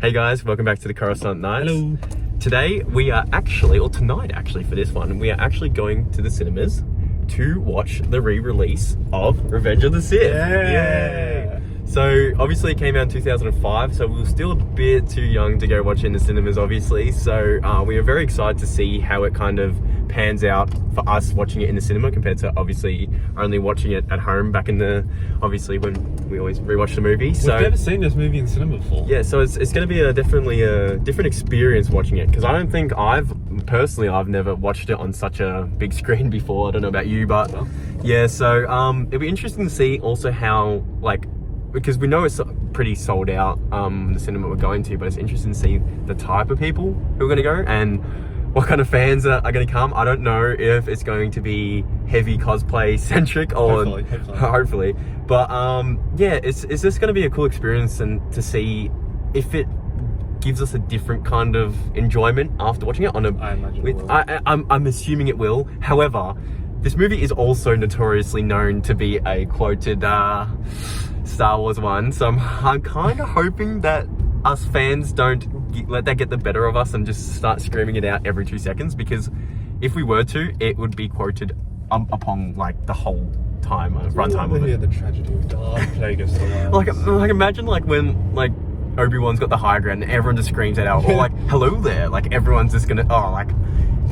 Hey guys, welcome back to the Coruscant Nights. Hello. Today we are actually, or tonight actually for this one, we are actually going to the cinemas to watch the re-release of Revenge of the Sith. Yeah. So obviously it came out in 2005, so we were still a bit too young to go watch it in the cinemas obviously. So we are very excited to see how it kind of pans out for us watching it in the cinema compared to obviously only watching it at home back in the, obviously when we always rewatch the movie. We've never seen this movie in cinema before. Yeah, so it's going to be definitely a different experience watching it, because I don't think I've never watched it on such a big screen before. I don't know about you, but yeah, so it'll be interesting to see also how, like, because we know it's pretty sold out, the cinema we're going to, but it's interesting to see the type of people who are going to go and what kind of fans are going to come. I don't know if it's going to be heavy cosplay centric or hopefully. But yeah, it's just going to be a cool experience and to see if it gives us a different kind of enjoyment after watching it. I imagine it will. I'm assuming it will. However, this movie is also notoriously known to be a quoted Star Wars one, so I'm kind of hoping that us fans don't let that get the better of us and just start screaming it out every 2 seconds, because if we were to, it would be quoted upon like the whole time runtime of it. The tragedy of Darth Plagueis the Wise. Like imagine like when like Obi-Wan's got the high ground and everyone just screams it out, or like hello there, like everyone's just gonna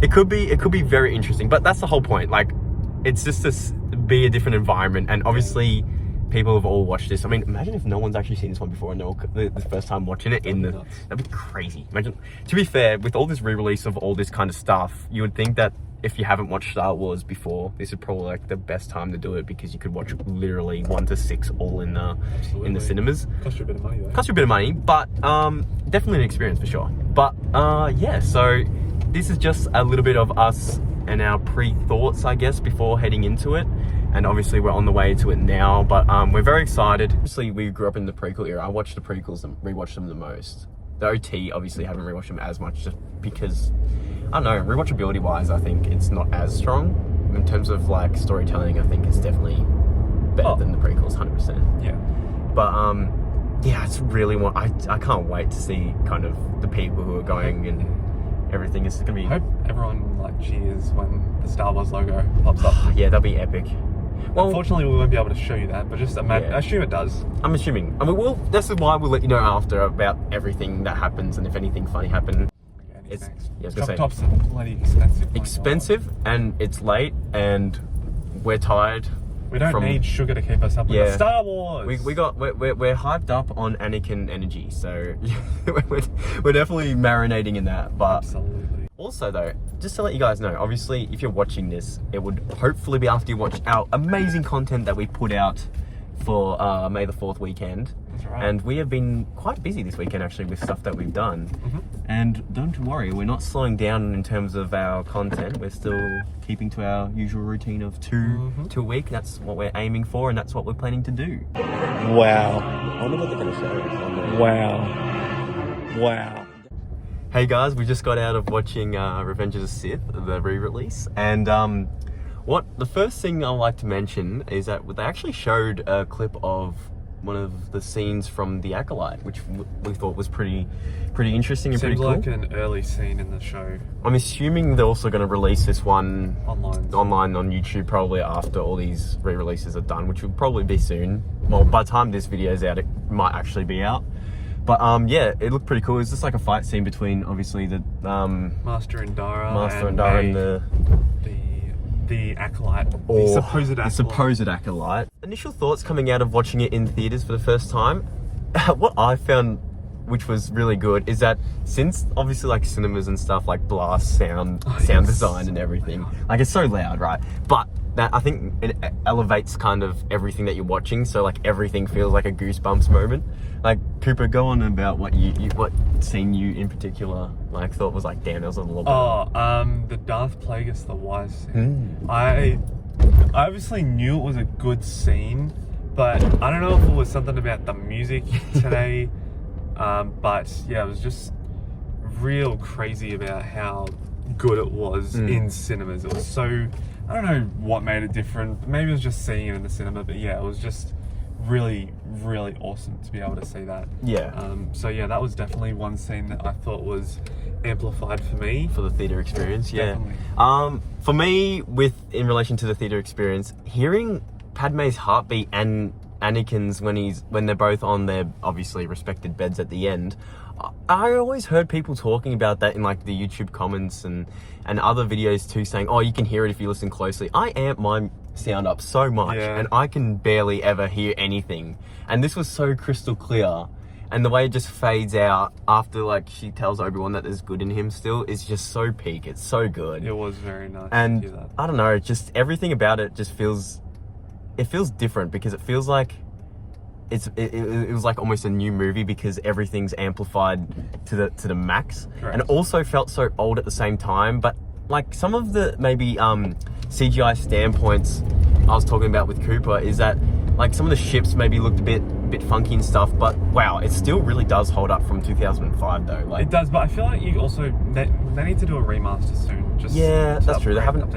it could be very interesting. But that's the whole point. Like it's just to be a different environment, and obviously people have all watched this. I mean, imagine if no one's actually seen this one before and they're the first time watching it that'd be crazy. Imagine, to be fair, with all this re-release of all this kind of stuff, you would think that if you haven't watched Star Wars before, this is probably like the best time to do it, because you could watch literally 1 to 6 all in the cinemas. Cost you a bit of money though. Cost you a bit of money, but definitely an experience for sure. But yeah, so this is just a little bit of us and our pre-thoughts, I guess, before heading into it. And obviously we're on the way to it now, but we're very excited. Obviously we grew up in the prequel era. I watched the prequels and rewatched them the most. The OT, obviously haven't rewatched them as much, just because, I don't know, rewatchability wise, I think it's not as strong. In terms of like storytelling, I think it's definitely better than the prequels, 100%. Yeah. But yeah, it's really I can't wait to see kind of the people who are going and everything. Is gonna be. I hope everyone like cheers when the Star Wars logo pops up. Yeah, that'll be epic. Well, unfortunately, we won't be able to show you that, but just assume it does. I'm assuming. I mean, this is why we'll let you know after about everything that happens, and if anything funny happened. It's Top's bloody expensive. Expensive, and it's late, and we're tired. We don't need sugar to keep us up with Star Wars. We're hyped up on Anakin energy, so we're definitely marinating in that. But absolutely. Also though, just to let you guys know, obviously if you're watching this, it would hopefully be after you watch our amazing content that we put out for May the 4th weekend. That's right. And we have been quite busy this weekend actually with stuff that we've done. And don't worry, we're not slowing down in terms of our content. We're still keeping to our usual routine of two a week. That's what we're aiming for, and that's what we're planning to do. Wow. I wonder what they're going to show us. Wow. Hey guys, we just got out of watching Revenge of the Sith, the re-release, and the first thing I'd like to mention is that they actually showed a clip of one of the scenes from The Acolyte, which we thought was pretty interesting and pretty cool. Seems like an early scene in the show. I'm assuming they're also going to release this one online on YouTube probably after all these re-releases are done, which will probably be soon. Well, by the time this video is out, it might actually be out. But yeah, it looked pretty cool. It's just like a fight scene between obviously the Master and Dara and the acolyte, the supposed acolyte. Initial thoughts coming out of watching it in theaters for the first time. What I found, which was really good, is that since obviously like cinemas and stuff like blast sound design and everything, like it's so loud, right? But that, I think it elevates kind of everything that you're watching, so like everything feels like a goosebumps moment. Like, Cooper, go on about what scene you in particular like thought was like, damn, that was a little bit. The Darth Plagueis the Wise scene. I obviously knew it was a good scene, but I don't know if it was something about the music today. But yeah, it was just real crazy about how good it was in cinemas. It was so, I don't know what made it different. Maybe it was just seeing it in the cinema, but yeah, it was just really, really awesome to be able to see that. Yeah. So yeah, that was definitely one scene that I thought was amplified for me. For the theatre experience, yeah. Definitely. For me, in relation to the theatre experience, hearing Padme's heartbeat and Anakin's when they're both on their obviously respected beds at the end, I always heard people talking about that in like the YouTube comments and other videos too, saying, oh, you can hear it if you listen closely. I amp my sound up so much, and I can barely ever hear anything. And this was so crystal clear. And the way it just fades out after like she tells Obi-Wan that there's good in him still is just so peak. It's so good. It was very nice and to hear that. I don't know, just everything about it just feels different, because it feels like it was like almost a new movie because everything's amplified to the max. Correct. And it also felt so old at the same time. But like some of the maybe CGI standpoints I was talking about with Cooper is that like some of the ships maybe looked a bit funky and stuff, but wow, it still really does hold up from 2005 though. Like, it does, but I feel like you also they need to do a remaster soon. That's true. They haven't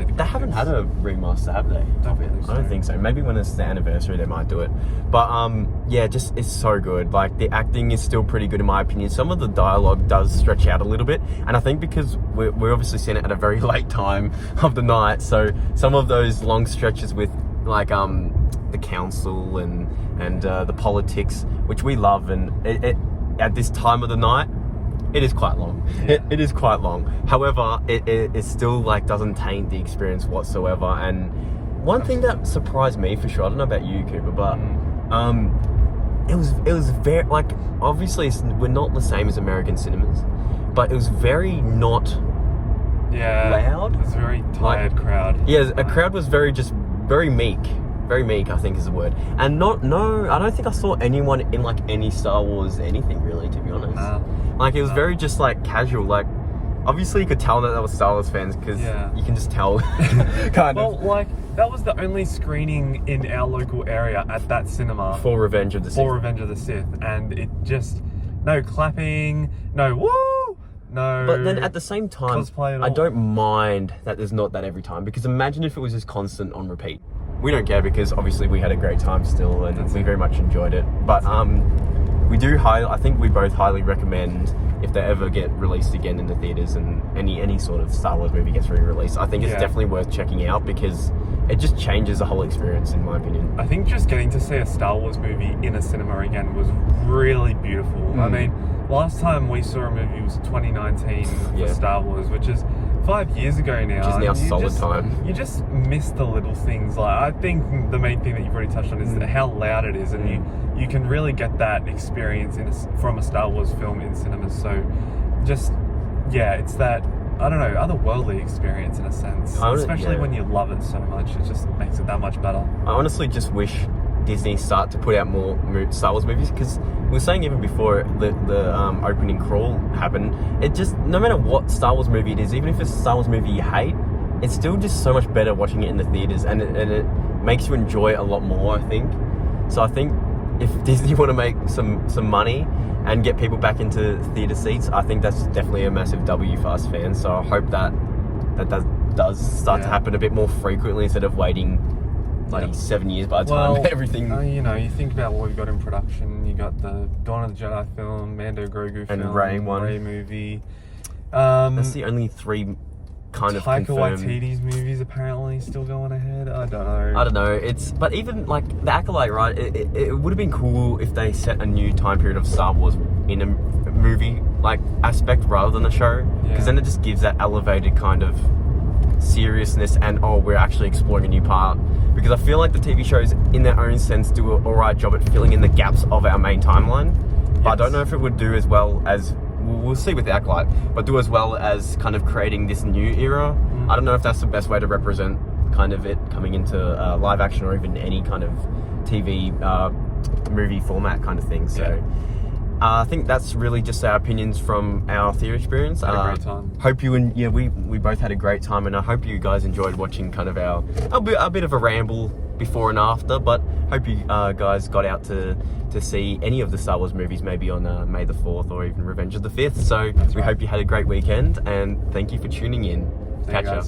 had a remaster, have they? I don't think so. Maybe when it's the anniversary they might do it. But yeah, just it's so good. Like the acting is still pretty good in my opinion. Some of the dialogue does stretch out a little bit, and I think because we're obviously seeing it at a very late time of the night, so some of those long stretches with like the council and the politics, which we love, and it at this time of the night, it is quite long. Yeah. It is quite long. However, it still like doesn't taint the experience whatsoever. And one thing that surprised me for sure, I don't know about you, Cooper, but it was very like, obviously we're not the same as American cinemas, but it was very not loud. It was a very tired crowd. Yeah, a crowd was very meek. Very meek, I think is the word. And I don't think I saw anyone in like any Star Wars anything really, to be honest. Like it was very just like casual. Like obviously you could tell that they were Star Wars fans because you can just tell kind of. Well, like that was the only screening in our local area at that cinema for Revenge of the Sith. For Revenge of the Sith, and it just no clapping, no woo, no. But then at the same time, I don't mind that there's not that every time, because imagine if it was just constant on repeat. We don't care because obviously we had a great time still, and we very much enjoyed it. But I think we both highly recommend, if they ever get released again in the theaters and any sort of Star Wars movie gets re-released, I think it's definitely worth checking out because it just changes the whole experience in my opinion. I think just getting to see a Star Wars movie in a cinema again was really beautiful. I mean, last time we saw a movie was 2019 for Star Wars, which is 5 years ago now. Which is now solid time. You just miss the little things. Like I think the main thing that you've already touched on is how loud it is, and you can really get that experience from a Star Wars film in cinemas. So just it's that, I don't know, otherworldly experience in a sense. Especially when you love it so much, it just makes it that much better. I honestly just wish Disney start to put out more Star Wars movies, because we were saying even before the opening crawl happened, it just, no matter what Star Wars movie it is, even if it's a Star Wars movie you hate, it's still just so much better watching it in the theaters, and it makes you enjoy it a lot more, I think. So I think if Disney want to make some money and get people back into theater seats, I think that's definitely a massive W for us fans. So I hope that does start to happen a bit more frequently instead of waiting 7 years by the time everything. You think about what we've got in production. You got the Dawn of the Jedi film, Mando Grogu film, and Rey movie. That's the only three kind of confirmed. Taika Waititi's movies apparently still going ahead. I don't know. But even like the Acolyte, right? It would have been cool if they set a new time period of Star Wars in a movie like aspect rather than a show, because then it just gives that elevated kind of seriousness and we're actually exploring a new part. Because I feel like the TV shows in their own sense do an alright job at filling in the gaps of our main timeline, but I don't know if it would do as well as, we'll see with the Acolyte, but do as well as kind of creating this new era. I don't know if that's the best way to represent kind of it coming into live action or even any kind of TV movie format kind of thing. So I think that's really just our opinions from our theatre experience. Had a great time. Hope you we both had a great time, and I hope you guys enjoyed watching kind of a bit of a ramble before and after. But hope you guys got out to see any of the Star Wars movies, maybe on May the 4th or even Revenge of the 5th. So we hope you had a great weekend, and thank you for tuning in. Catch ya.